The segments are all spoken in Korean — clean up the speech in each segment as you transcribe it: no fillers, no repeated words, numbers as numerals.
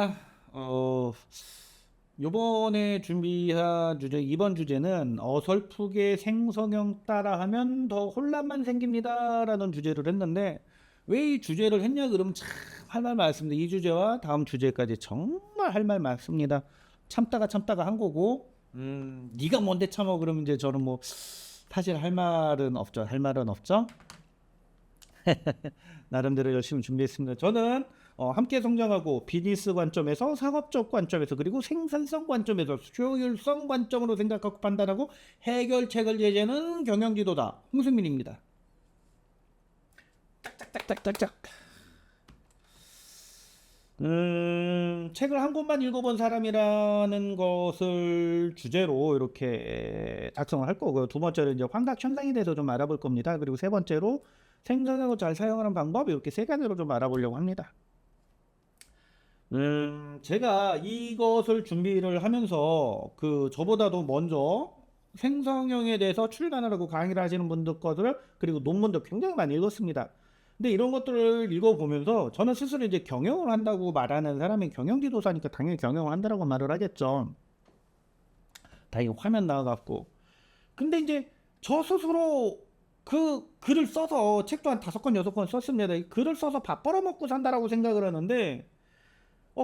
반갑습니다. 요번에 준비한 주제, 이번 주제는 어설프게 생성형 따라하면 더 혼란만 생깁니다라는 주제를 했는데, 왜 이 주제를 했냐 그러면 참 할 말 많습니다. 이 주제와 다음 주제까지 정말 할 말 많습니다. 참다가 한 거고, 네가 뭔데 참어 그러면 이제 저는 뭐 사실 할 말은 없죠. 할 말은 없죠. 나름대로 열심히 준비했습니다. 저는 함께 성장하고 비즈니스 관점에서, 상업적 관점에서, 그리고 생산성 관점에서 효율성 관점으로 생각하고 판단하고 해결책을 제시하는 경영지도자 홍승민입니다. 짝짝짝짝짝. 책을 한 권만 읽어본 사람이라는 것을 주제로 이렇게 작성을 할 거고요. 두 번째로 이제 환각 현상에 대해서 좀 알아볼 겁니다. 그리고 세 번째로 생산하고 잘 사용하는 방법, 이렇게 세 가지로 좀 알아보려고 합니다. 제가 이것을 준비를 하면서 저보다도 먼저 생성형에 대해서 출간을 하고 강의를 하시는 분들 것을, 그리고 논문도 굉장히 많이 읽었습니다. 근데 이런 것들을 읽어보면서 저는 스스로 이제 경영을 한다고 말하는 사람이 경영지도사니까 당연히 경영을 한다라고 말을 하겠죠. 당연히 화면 나와갖고. 근데 이제 저 스스로 그 글을 써서, 책도 한 5권 6권 썼습니다. 이 글을 써서 밥 벌어먹고 산다라고 생각을 하는데,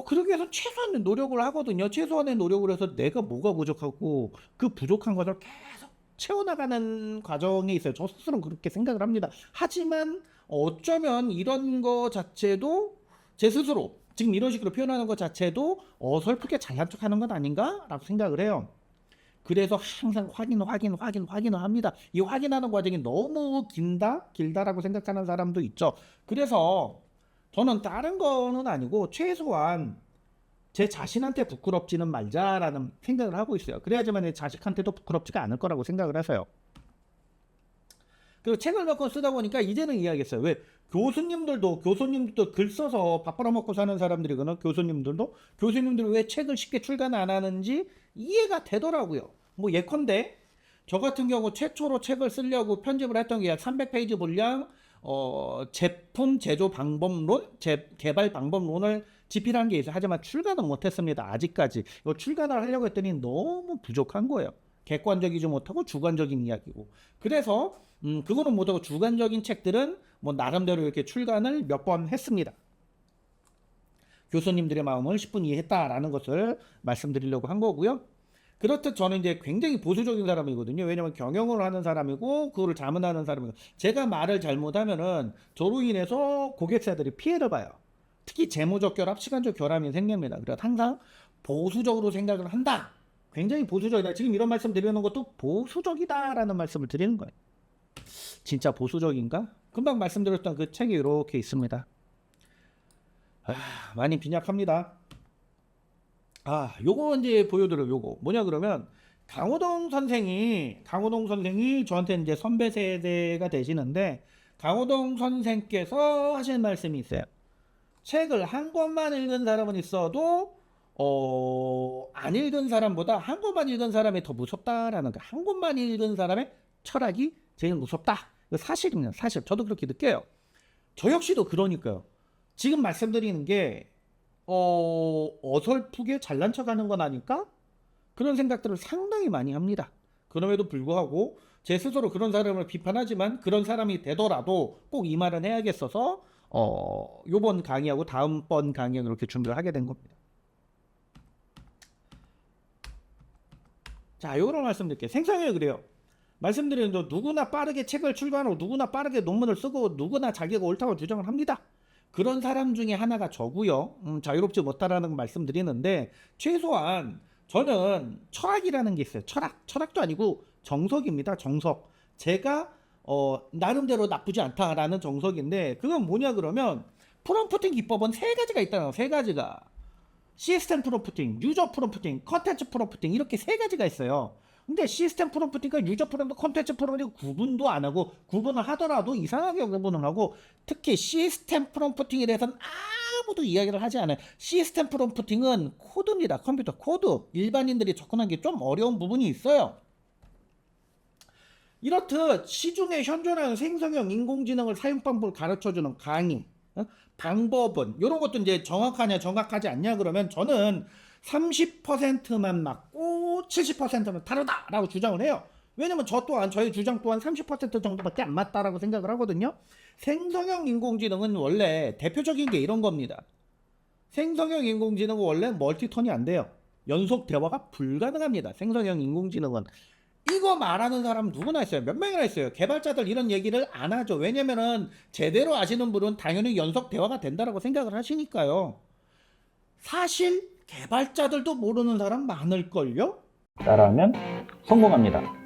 그러기 위해서 최소한의 노력을 하거든요. 최소한의 노력을 해서 내가 뭐가 부족하고 그 부족한 것을 계속 채워나가는 과정에 있어요. 저 스스로는 그렇게 생각을 합니다. 하지만 어쩌면 이런 거 자체도, 제 스스로 지금 이런 식으로 표현하는 것 자체도 어설프게 잘난 척하는 것 아닌가? 라고 생각을 해요. 그래서 항상 확인을 합니다. 이 확인하는 과정이 너무 길다라고 생각하는 사람도 있죠. 그래서 저는 다른 거는 아니고 최소한 제 자신한테 부끄럽지는 말자라는 생각을 하고 있어요. 그래야지만 내 자식한테도 부끄럽지가 않을 거라고 생각을 해서요. 그리고 책을 몇 권 쓰다 보니까 이제는 이해하겠어요. 왜 교수님들도 글 써서 밥 벌어먹고 사는 사람들이거나, 교수님들은 왜 책을 쉽게 출간 안 하는지 이해가 되더라고요. 뭐 예컨대 저 같은 경우 최초로 책을 쓰려고 편집을 했던 게 300페이지 분량, 제품 제조 방법론, 개발 방법론을 집필한 게 있어요. 하지만 출간은 못했습니다. 아직까지. 이거 출간을 하려고 했더니 너무 부족한 거예요. 객관적이지 못하고 주관적인 이야기고. 그래서 그거는 못하고 주관적인 책들은 뭐 나름대로 이렇게 출간을 몇 번 했습니다. 교수님들의 마음을 10분 이해했다라는 것을 말씀드리려고 한 거고요. 그렇듯 저는 이제 굉장히 보수적인 사람이거든요. 왜냐면 경영을 하는 사람이고 그거를 자문하는 사람이고, 제가 말을 잘못하면은 저로 인해서 고객사들이 피해를 봐요. 특히 재무적 결합, 시간적 결함이 생깁니다. 그래서 항상 보수적으로 생각을 한다. 굉장히 보수적이다. 지금 이런 말씀 드리는 것도 보수적이다라는 말씀을 드리는 거예요. 진짜 보수적인가? 금방 말씀드렸던 그 책이 이렇게 있습니다. 많이 빈약합니다. 요거 이제 보여드려요. 요거 뭐냐 그러면, 강호동 선생이 저한테 이제 선배 세대가 되시는데, 강호동 선생께서 하시는 말씀이 있어요. 책을 한 권만 읽은 사람은 있어도 안 읽은 사람보다 한 권만 읽은 사람이 더 무섭다라는 거. 한 권만 읽은 사람의 철학이 제일 무섭다. 이거 사실입니다. 사실 저도 그렇게 느껴요. 저 역시도 그러니까요. 지금 말씀드리는 게 어설프게 잘난 척하는 건 아닐까? 그런 생각들을 상당히 많이 합니다. 그럼에도 불구하고 제 스스로 그런 사람을 비판하지만, 그런 사람이 되더라도 꼭 이 말은 해야겠어서 요번 강의하고 다음번 강의에 그렇게 준비를 하게 된 겁니다. 자, 요거를 말씀드릴게요. 생성형이 그래요. 말씀드리는 거, 누구나 빠르게 책을 출간하고 누구나 빠르게 논문을 쓰고 누구나 자기가 옳다고 주장을 합니다. 그런 사람 중에 하나가 저고요. 자유롭지 못하다는 말씀드리는데, 최소한 저는 철학이라는 게 있어요. 철학도 아니고 정석입니다. 정석. 제가 나름대로 나쁘지 않다라는 정석인데, 그건 뭐냐 그러면, 프롬프팅 기법은 세 가지가 있다는, 세 가지가. 시스템 프롬프팅, 유저 프롬프팅, 컨텐츠 프롬프팅, 이렇게 세 가지가 있어요. 근데 시스템 프롬프팅과 유저 프롬프팅, 컨텐츠 프롬프팅 구분도 안 하고, 구분을 하더라도 이상하게 구분을 하고, 특히 시스템 프롬프팅에 대해서는 아무도 이야기를 하지 않아요. 시스템 프롬프팅은 코드입니다. 컴퓨터 코드. 일반인들이 접근하기 좀 어려운 부분이 있어요. 이렇듯 시중에 현존하는 생성형 인공지능을 사용 방법을 가르쳐주는 강의, 방법은 이런 것도 이제 정확하냐 정확하지 않냐 그러면 저는 30%만 맞고 70%는 다르다라고 주장을 해요. 왜냐면 저 또한 저의 주장 또한 30% 정도밖에 안 맞다라고 생각을 하거든요. 생성형 인공지능은 원래 대표적인 게 이런 겁니다. 생성형 인공지능은 원래 멀티턴이 안 돼요. 연속 대화가 불가능합니다. 생성형 인공지능은. 이거 말하는 사람 누구나 있어요. 몇 명이나 있어요. 개발자들 이런 얘기를 안 하죠. 왜냐면은 제대로 아시는 분은 당연히 연속 대화가 된다라고 생각을 하시니까요. 사실 개발자들도 모르는 사람 많을걸요? 따라하면 성공합니다.